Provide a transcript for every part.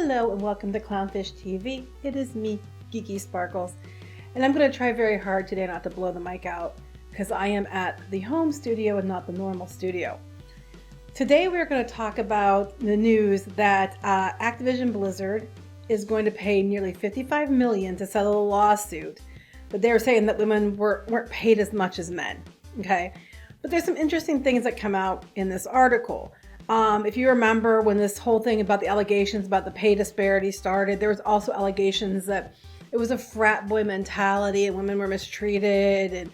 Hello and welcome to Clownfish TV. It is me, Geeky Sparkles, and I'm going to try very hard today not to blow the mic out because I am at the home studio and not the normal studio. Today we're going to talk about the news that Activision Blizzard is going to pay nearly $55 million to settle a lawsuit, but they were saying that women weren't paid as much as men. Okay, but there's some interesting things that come out in this article. If you remember when this whole thing about the allegations about the pay disparity started, there was also allegations that it was a frat boy mentality and women were mistreated, and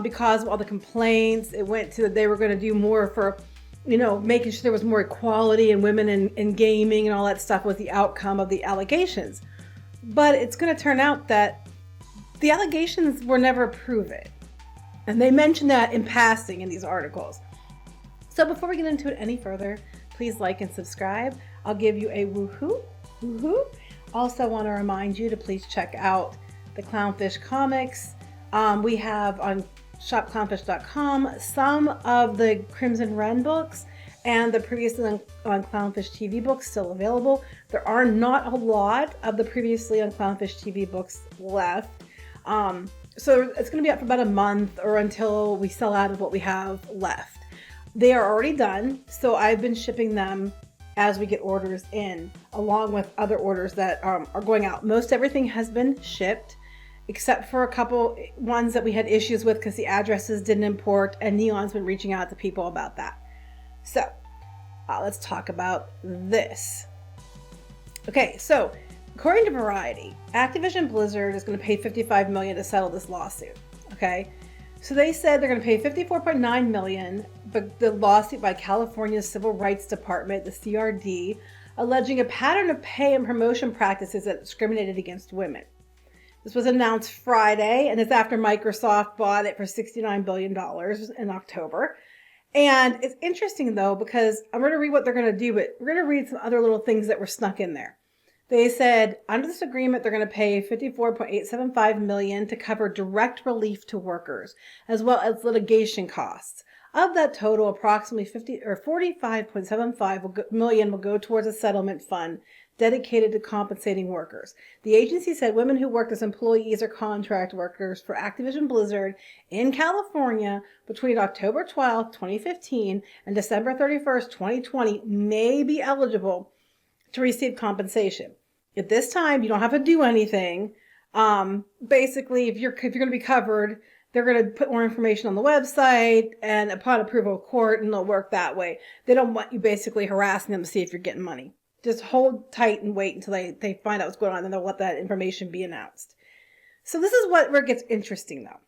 because of all the complaints, it went to that they were going to do more for, making sure there was more equality in women in gaming, and all that stuff was the outcome of the allegations. But it's going to turn out that the allegations were never proven, and they mention that in passing in these articles. So before we get into it any further, please like and subscribe. I'll give you a woohoo, woohoo. Also want to remind you to please check out the Clownfish comics. We have on shopclownfish.com some of the Crimson Wren books and the previously on Clownfish TV books still available. There are not a lot of the previously on Clownfish TV books left. So it's going to be up for about a month or until we sell out of what we have left. They are already done, so I've been shipping them as we get orders in, along with other orders that are going out. Most everything has been shipped, except for a couple ones that we had issues with because the addresses didn't import, and Kneon's been reaching out to people about that. So, let's talk about this. Okay, so according to Variety, Activision Blizzard is going to pay $55 million to settle this lawsuit, okay? So they said they're going to pay $54.9 million, but the lawsuit by California's Civil Rights Department, the CRD, alleging a pattern of pay and promotion practices that discriminated against women. This was announced Friday, and it's after Microsoft bought it for $69 billion in October. And it's interesting, though, because I'm going to read what they're going to do, but we're going to read some other little things that were snuck in there. They said, under this agreement, they're going to pay $54.875 million to cover direct relief to workers, as well as litigation costs. Of that total, approximately $45.75 million will go towards a settlement fund dedicated to compensating workers. The agency said women who worked as employees or contract workers for Activision Blizzard in California between October 12, 2015 and December 31st, 2020 may be eligible to receive compensation. At this time, you don't have to do anything. Basically, if you're going to be covered, they're going to put more information on the website, and upon approval of court, and they'll work that way. They don't want you basically harassing them to see if you're getting money. Just hold tight and wait until they find out what's going on, and they'll let that information be announced. So this is where it gets interesting, though.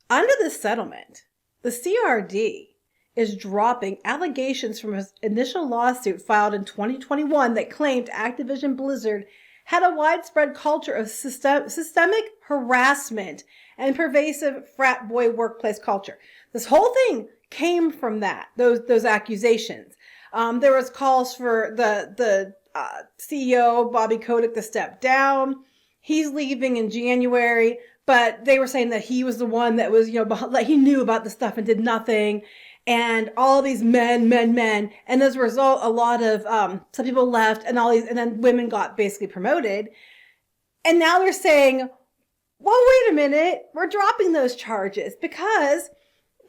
Under this settlement, the CRD is dropping allegations from his initial lawsuit filed in 2021 that claimed Activision Blizzard had a widespread culture of systemic harassment and pervasive frat boy workplace culture. This whole thing came from those accusations. There was calls for the CEO, Bobby Kotick, to step down. He's leaving in January, but they were saying that he was the one that was, like he knew about the stuff and did nothing. And all these men. And as a result, a lot of, some people left and then women got basically promoted. And now they're saying, well, wait a minute, we're dropping those charges because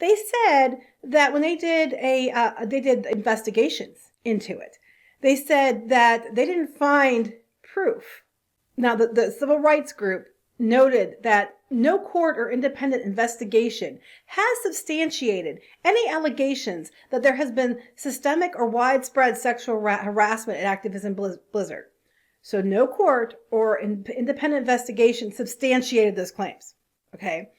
they said that when they did they did investigations into it. They said that they didn't find proof. Now, the civil rights group noted that no court or independent investigation has substantiated any allegations that there has been systemic or widespread sexual harassment at Activision Blizzard. So no court or independent investigation substantiated those claims. Okay.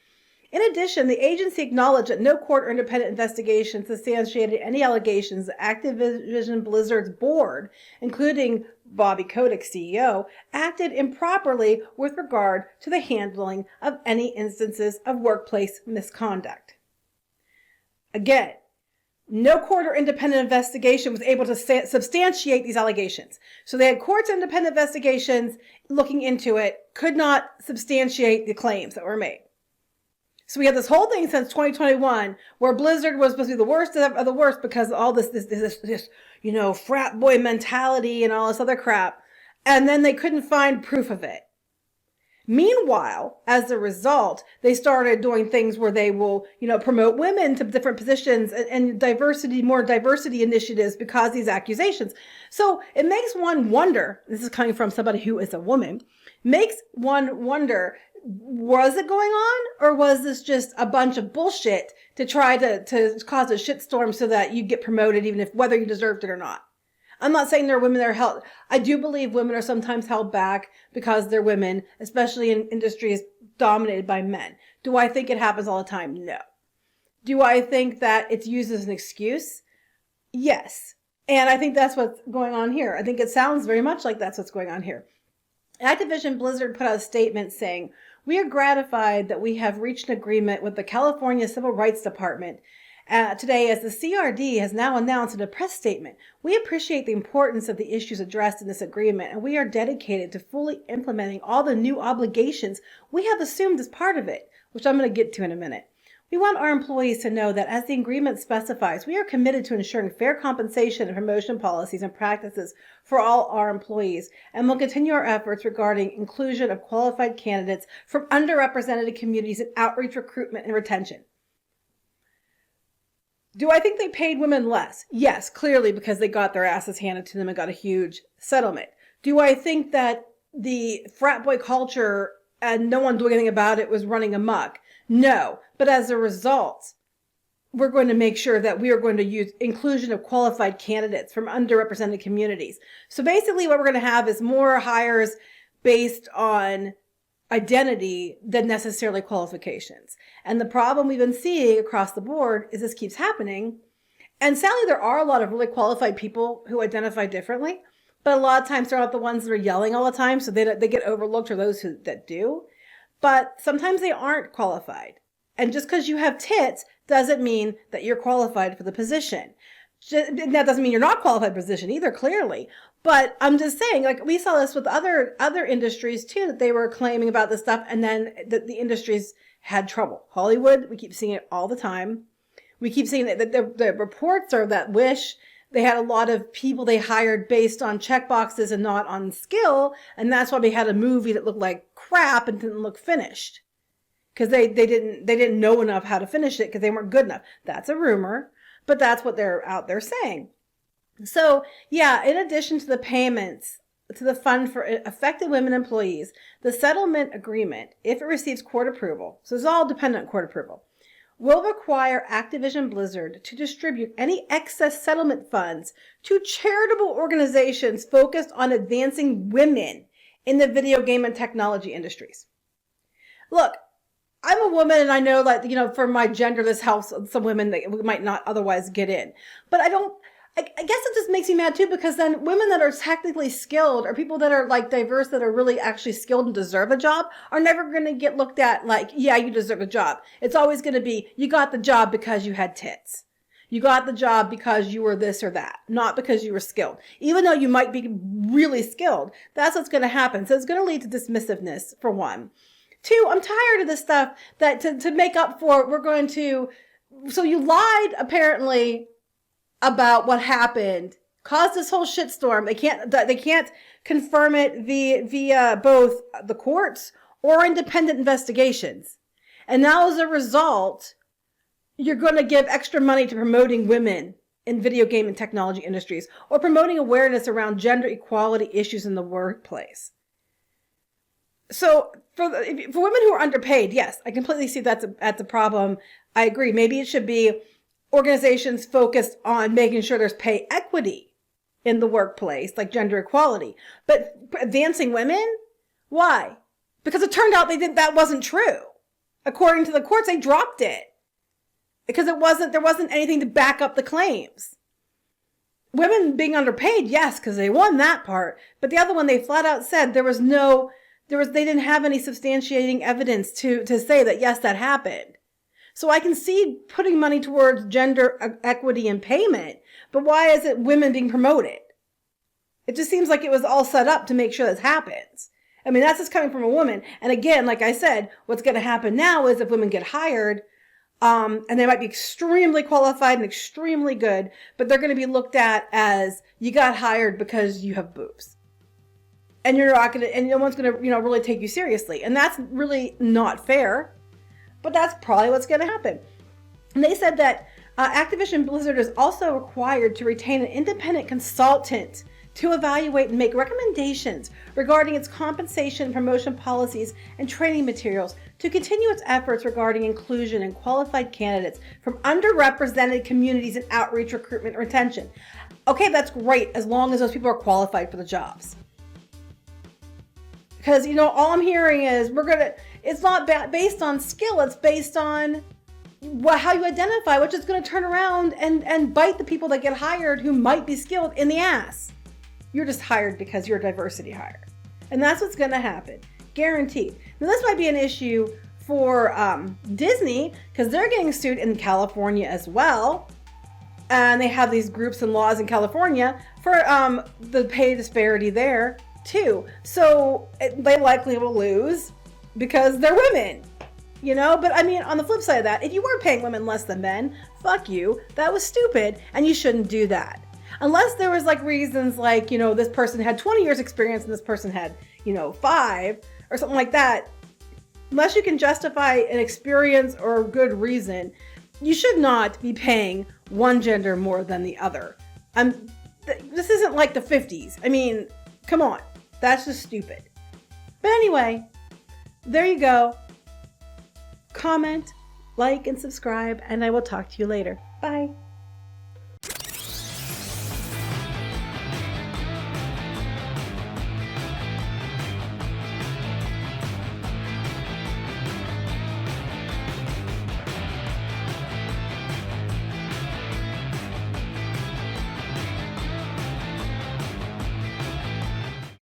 In addition, the agency acknowledged that no court or independent investigation substantiated any allegations that Activision Blizzard's board, including Bobby Kotick, CEO, acted improperly with regard to the handling of any instances of workplace misconduct. Again, no court or independent investigation was able to substantiate these allegations. So they had courts and independent investigations looking into it, could not substantiate the claims that were made. So we had this whole thing since 2021 where Blizzard was supposed to be the worst of the worst because of all this, frat boy mentality and all this other crap. And then they couldn't find proof of it. Meanwhile, as a result, they started doing things where they will, promote women to different positions and more diversity initiatives because of these accusations. So it makes one wonder, this is coming from somebody who is a woman, makes one wonder, was it going on, or was this just a bunch of bullshit to try to cause a shitstorm so that you get promoted even if whether you deserved it or not? I'm not saying there are women that are held. I do believe women are sometimes held back because they're women, especially in industries dominated by men. Do I think it happens all the time? No. Do I think that it's used as an excuse? Yes. And I think that's what's going on here. I think it sounds very much like that's what's going on here. Activision Blizzard put out a statement saying, "We are gratified that we have reached an agreement with the California Civil Rights Department today, as the CRD has now announced in a press statement. We appreciate the importance of the issues addressed in this agreement, and we are dedicated to fully implementing all the new obligations we have assumed as part of it," which I'm going to get to in a minute. "We want our employees to know that as the agreement specifies, we are committed to ensuring fair compensation and promotion policies and practices for all our employees, and will continue our efforts regarding inclusion of qualified candidates from underrepresented communities in outreach, recruitment, and retention." Do I think they paid women less? Yes, clearly, because they got their asses handed to them and got a huge settlement. Do I think that the frat boy culture and no one doing anything about it was running amok? No. But as a result, we're going to make sure that we are going to use inclusion of qualified candidates from underrepresented communities. So basically what we're going to have is more hires based on identity than necessarily qualifications. And the problem we've been seeing across the board is this keeps happening. And sadly, there are a lot of really qualified people who identify differently, but a lot of times they're not the ones that are yelling all the time, so they get overlooked, or those that do. But sometimes they aren't qualified. And just because you have tits doesn't mean that you're qualified for the position. That doesn't mean you're not qualified for the position either, clearly. But I'm just saying, like, we saw this with other industries too, that they were claiming about this stuff, and then the industries had trouble. Hollywood, we keep seeing it all the time. We keep seeing that the reports are that Wish, they had a lot of people they hired based on checkboxes and not on skill, and that's why they had a movie that looked like crap and didn't look finished. Because they didn't know enough how to finish it because they weren't good enough. That's a rumor, but that's what they're out there saying. So, yeah, in addition to the payments to the fund for affected women employees, the settlement agreement, if it receives court approval, so it's all dependent on court approval, will require Activision Blizzard to distribute any excess settlement funds to charitable organizations focused on advancing women in the video game and technology industries. Look, I'm a woman, and I know, for my gender, this helps some women that we might not otherwise get in. But I guess it just makes me mad too, because then women that are technically skilled, or people that are diverse, that are really actually skilled and deserve a job, are never going to get looked at like, yeah, you deserve a job. It's always going to be, you got the job because you had tits. You got the job because you were this or that, not because you were skilled. Even though you might be really skilled, that's what's going to happen. So it's going to lead to dismissiveness, for one. Two, I'm tired of this stuff that to make up for, so you lied apparently about what happened, caused this whole shitstorm. They can't confirm it via both the courts or independent investigations. And now as a result, you're going to give extra money to promoting women in video game and technology industries, or promoting awareness around gender equality issues in the workplace. So for women who are underpaid, yes, I completely see that's a problem. I agree. Maybe it should be organizations focused on making sure there's pay equity in the workplace, like gender equality. But advancing women? Why? Because it turned out that wasn't true. According to the courts, they dropped it. Because there wasn't anything to back up the claims. Women being underpaid, yes, because they won that part. But the other one, they flat out said they didn't have any substantiating evidence to say that, yes, that happened. So I can see putting money towards gender equity and payment, but why is it women being promoted? It just seems like it was all set up to make sure this happens. I mean, that's just coming from a woman. And again, like I said, what's going to happen now is if women get hired, and they might be extremely qualified and extremely good, but they're going to be looked at as you got hired because you have boobs. And you're not going to, and no one's going to, really take you seriously. And that's really not fair, but that's probably what's going to happen. And they said that Activision Blizzard is also required to retain an independent consultant to evaluate and make recommendations regarding its compensation, promotion policies, and training materials to continue its efforts regarding inclusion and qualified candidates from underrepresented communities in outreach, recruitment, and retention. Okay, that's great as long as those people are qualified for the jobs. Because, all I'm hearing is it's not based on skill, it's based on how you identify, which is going to turn around and bite the people that get hired who might be skilled in the ass. You're just hired because you're a diversity hire. And that's what's going to happen. Guaranteed. Now, this might be an issue for Disney because they're getting sued in California as well. And they have these groups and laws in California for the pay disparity there too. So they likely will lose because they're women. But I mean, on the flip side of that, if you were paying women less than men, fuck you. That was stupid and you shouldn't do that. Unless there was reasons like, this person had 20 years experience and this person had, 5 or something like that. Unless you can justify an experience or a good reason, you should not be paying one gender more than the other. This isn't like the 50s. I mean, come on. That's just stupid. But anyway, there you go. Comment, like, and subscribe, and I will talk to you later. Bye.